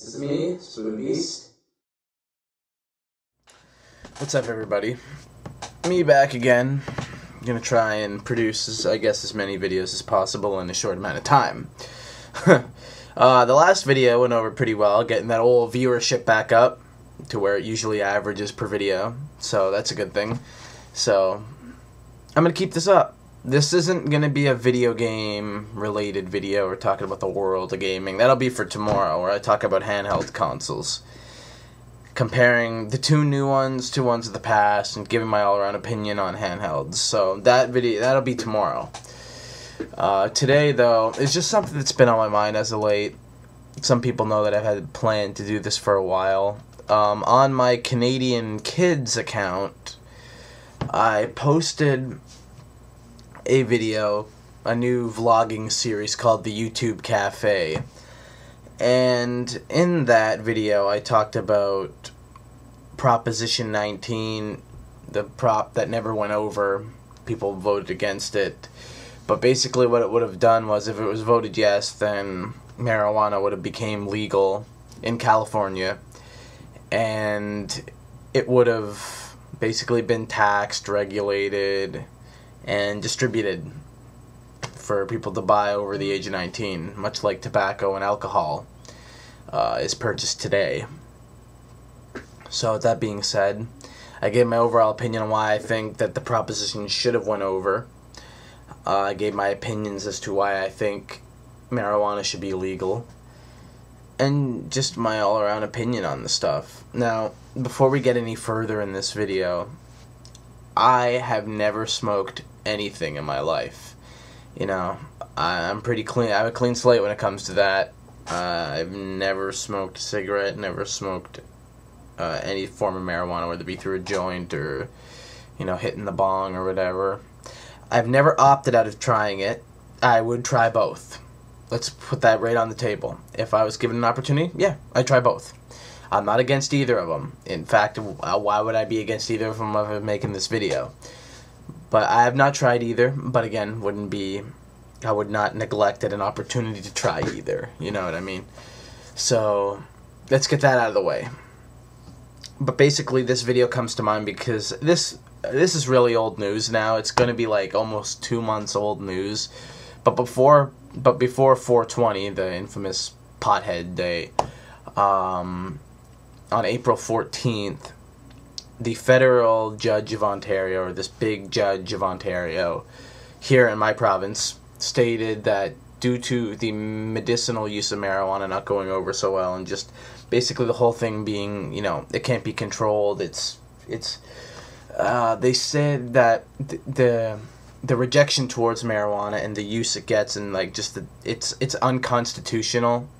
This is me, Spoon Beast. What's up, everybody? Me back again. I'm gonna try and produce, I guess, as many videos as possible in a short amount of time. The last video went over pretty well, getting that old viewership back up to where it usually averages per video, so that's a good thing. So, I'm gonna keep this up. This isn't gonna be a video game related video or talking about the world of gaming. That'll be for tomorrow, where I talk about handheld consoles, comparing the two new ones to ones of the past and giving my all-around opinion on handhelds. So that'll be tomorrow. Today, though, is just something that's been on my mind as of late. Some people know that I've had planned to do this for a while. On my Canadian Kids account, I posted a video, a new vlogging series called the YouTube Cafe. And in that video, I talked about Proposition 19, the prop that never went over. People voted against it. But basically what it would have done was, if it was voted yes, then marijuana would have became legal in California. And it would have basically been taxed, regulated, and distributed for people to buy over the age of 19, much like tobacco and alcohol is purchased today. So with that being said, I gave my overall opinion on why I think that the proposition should have went over. I gave my opinions as to why I think marijuana should be legal, and just my all-around opinion on the stuff. Now, before we get any further in this video, I have never smoked anything in my life. You know, I'm pretty clean. I have a clean slate when it comes to that. I've never smoked a cigarette, never smoked any form of marijuana, whether it be through a joint or, you know, hitting the bong or whatever. I've never opted out of trying it. I would try both. Let's put that right on the table. If I was given an opportunity, yeah, I'd try both. I'm not against either of them. In fact, why would I be against either of them if I'm making this video? But I have not tried either, but again, I would not neglect an opportunity to try either. You know what I mean? So, let's get that out of the way. But basically, this video comes to mind because this is really old news now. It's going to be like almost 2 months old news. But before 420, the infamous pothead day, on April 14th, the federal judge of Ontario, or this big judge of Ontario, here in my province, stated that due to the medicinal use of marijuana not going over so well, and just basically the whole thing being, you know, it can't be controlled. They said that the rejection towards marijuana and the use it gets, and like just it's unconstitutional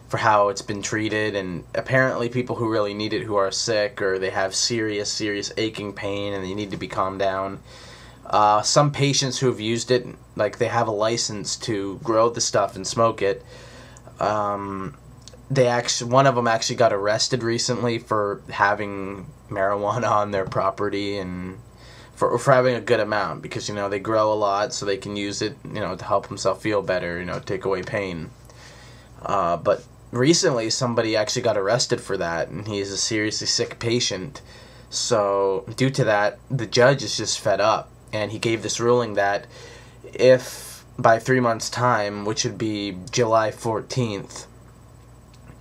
for how it's been treated. And apparently people who really need it, who are sick or they have serious aching pain and they need to be calmed down, some patients who have used it, like they have a license to grow the stuff and smoke it, one of them actually got arrested recently for having marijuana on their property, and for having a good amount, because, you know, they grow a lot so they can use it, you know, to help themselves feel better, you know, take away pain. But recently somebody actually got arrested for that, and he is a seriously sick patient. So due to that, the judge is just fed up, and he gave this ruling that if by 3 months' time, which would be July 14th,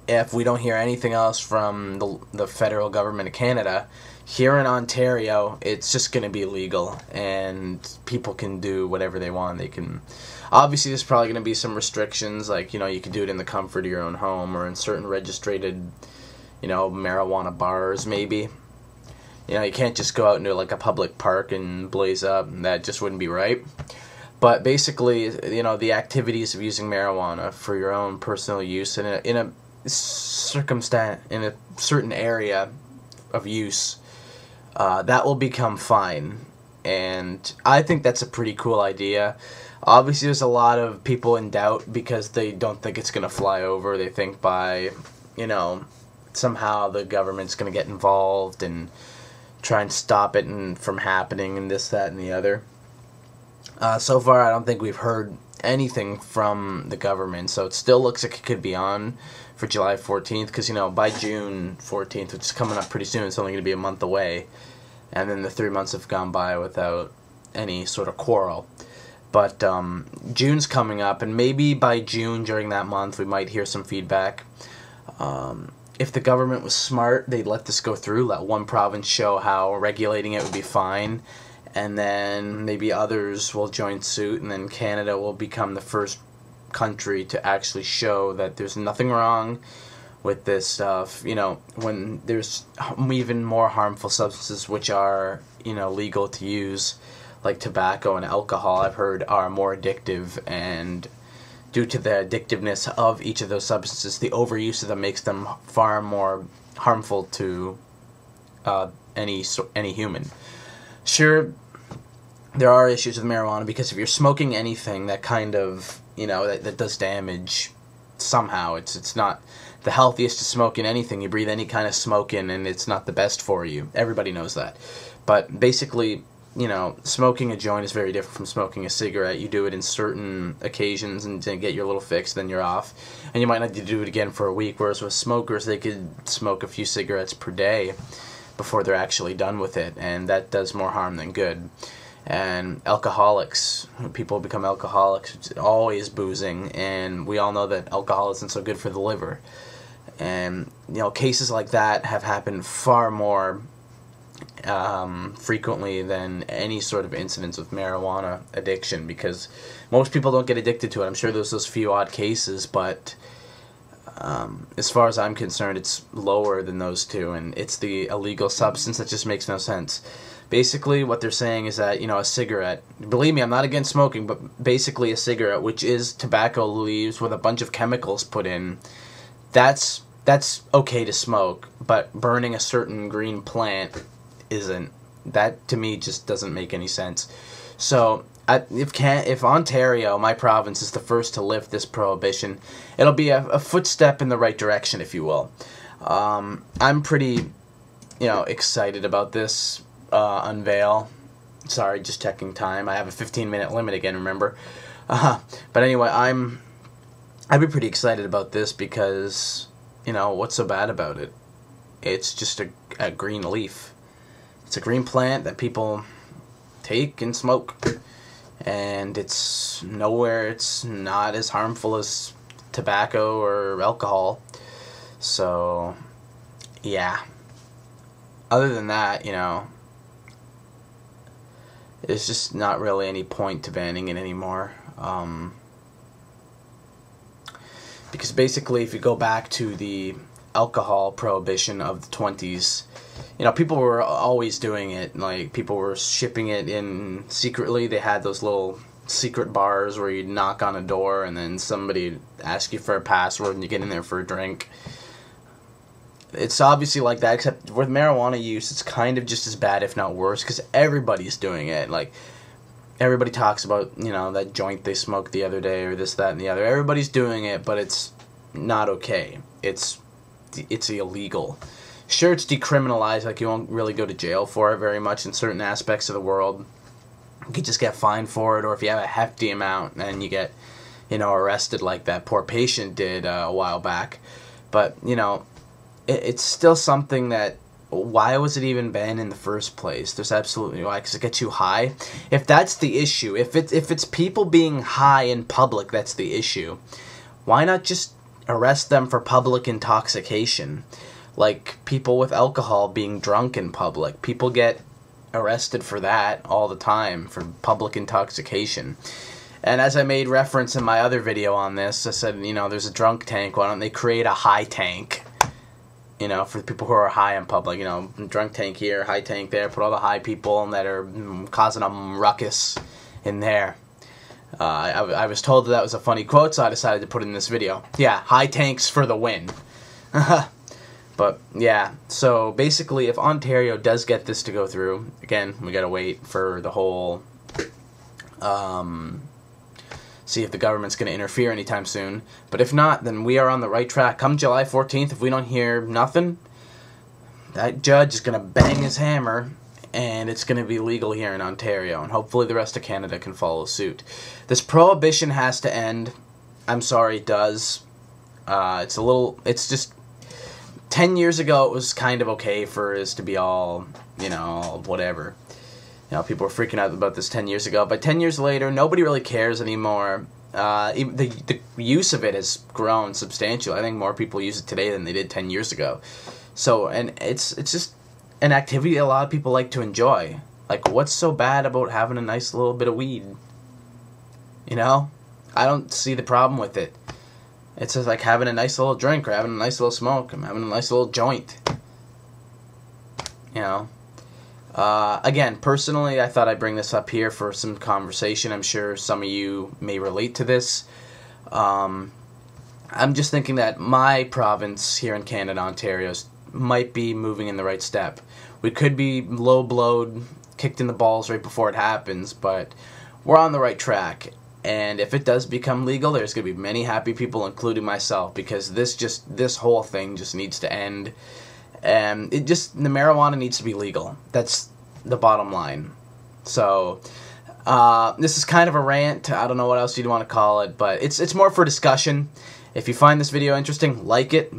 if we don't hear anything else from the federal government of Canada, here in Ontario, it's just going to be legal, and people can do whatever they want. They can, obviously there's probably going to be some restrictions, like, you know, you can do it in the comfort of your own home or in certain registered, you know, marijuana bars maybe. You know, you can't just go out into like a public park and blaze up, and that just wouldn't be right. But basically, you know, the activities of using marijuana for your own personal use in a certain area of use, that will become fine. And I think that's a pretty cool idea. Obviously there's a lot of people in doubt because they don't think it's going to fly over. They think by, you know, somehow the government's going to get involved and try and stop it from happening, and this, that, and the other. So far I don't think we've heard anything from the government. So it still looks like it could be on for July 14th, because, you know, by June 14th, which is coming up pretty soon, it's only going to be a month away. And then the 3 months have gone by without any sort of quarrel. But June's coming up, and maybe by June, during that month, we might hear some feedback. If the government was smart, they'd let this go through, let one province show how regulating it would be fine, and then maybe others will join suit, and then Canada will become the first country to actually show that there's nothing wrong with this stuff. You know, when there's even more harmful substances which are, you know, legal to use, like tobacco and alcohol, I've heard are more addictive, and due to the addictiveness of each of those substances, the overuse of them makes them far more harmful to any human. Sure, there are issues with marijuana, because if you're smoking anything that kind of, you know, that does damage somehow, it's not the healthiest to smoke in anything. You breathe any kind of smoke in, and it's not the best for you. Everybody knows that. But basically, you know, smoking a joint is very different from smoking a cigarette. You do it in certain occasions and get your little fix, then you're off. And you might not need to do it again for a week, whereas with smokers, they could smoke a few cigarettes per day before they're actually done with it, and that does more harm than good. And alcoholics, people become alcoholics, it's always boozing, and we all know that alcohol isn't so good for the liver. And, you know, cases like that have happened far more frequently than any sort of incidents with marijuana addiction, because most people don't get addicted to it. I'm sure there's those few odd cases, but as far as I'm concerned, it's lower than those two, and it's the illegal substance that just makes no sense. Basically, what they're saying is that, you know, a cigarette, believe me, I'm not against smoking, but basically a cigarette, which is tobacco leaves with a bunch of chemicals put in, that's okay to smoke, but burning a certain green plant isn't. That, to me, just doesn't make any sense. So, if Ontario, my province, is the first to lift this prohibition, it'll be a footstep in the right direction, if you will. I'm pretty, you know, excited about this unveil. Sorry, just checking time. I have a 15-minute limit again, remember? But anyway, I'd be pretty excited about this because, you know, what's so bad about it? It's just a green leaf. It's a green plant that people take and smoke, and it's not as harmful as tobacco or alcohol. So, yeah. Other than that, you know, there's just not really any point to banning it anymore. Because basically, if you go back to the alcohol prohibition of the 20s, you know, people were always doing it. Like, people were shipping it in secretly. They had those little secret bars where you'd knock on a door and then somebody ask you for a password and you get in there for a drink. It's obviously like that, except with marijuana use, it's kind of just as bad, if not worse, because everybody's doing it. Like, everybody talks about, you know, that joint they smoked the other day, or this, that, and the other. Everybody's doing it, but it's not okay. It's illegal. Sure, it's decriminalized, like you won't really go to jail for it very much in certain aspects of the world. You could just get fined for it, or if you have a hefty amount, and you get, you know, arrested like that poor patient did a while back. But, you know, it's still something that, why was it even banned in the first place? There's absolutely why, because it gets you high. If that's the issue, if it's people being high in public that's the issue, why not just arrest them for public intoxication? Like people with alcohol being drunk in public. People get arrested for that all the time, for public intoxication. And as I made reference in my other video on this, I said, you know, there's a drunk tank. Why don't they create a high tank? You know, for people who are high in public, you know, drunk tank here, high tank there, put all the high people that are causing a ruckus in there. I was told that was a funny quote, so I decided to put it in this video. Yeah, high tanks for the win. But, yeah, so basically, if Ontario does get this to go through, again, we gotta wait for the whole, see if the government's going to interfere anytime soon. But if not, then we are on the right track. Come July 14th, if we don't hear nothing, that judge is going to bang his hammer, and it's going to be legal here in Ontario, and hopefully the rest of Canada can follow suit. This prohibition has to end. I'm sorry, it does. It's just 10 years ago it was kind of okay for us to be all, whatever. People were freaking out about this 10 years ago, but 10 years later, nobody really cares anymore. The use of it has grown substantially. I think more people use it today than they did 10 years ago. So, and it's just an activity a lot of people like to enjoy. Like, what's so bad about having a nice little bit of weed? I don't see the problem with it. It's just like having a nice little drink or having a nice little smoke and having a nice little joint. Again, personally, I thought I'd bring this up here for some conversation. I'm sure some of you may relate to this. I'm just thinking that my province here in Canada, Ontario, might be moving in the right step. We could be low-blowed, kicked in the balls right before it happens, but we're on the right track. And if it does become legal, there's going to be many happy people, including myself, because this whole thing just needs to end. And the marijuana needs to be legal. That's the bottom line. So, this is kind of a rant. I don't know what else you'd want to call it, but it's more for discussion. If you find this video interesting, like it,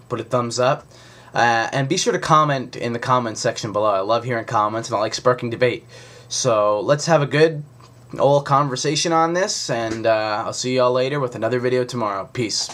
put a thumbs up, and be sure to comment in the comment section below. I love hearing comments, and I like sparking debate. So, let's have a good old conversation on this, and I'll see y'all later with another video tomorrow. Peace.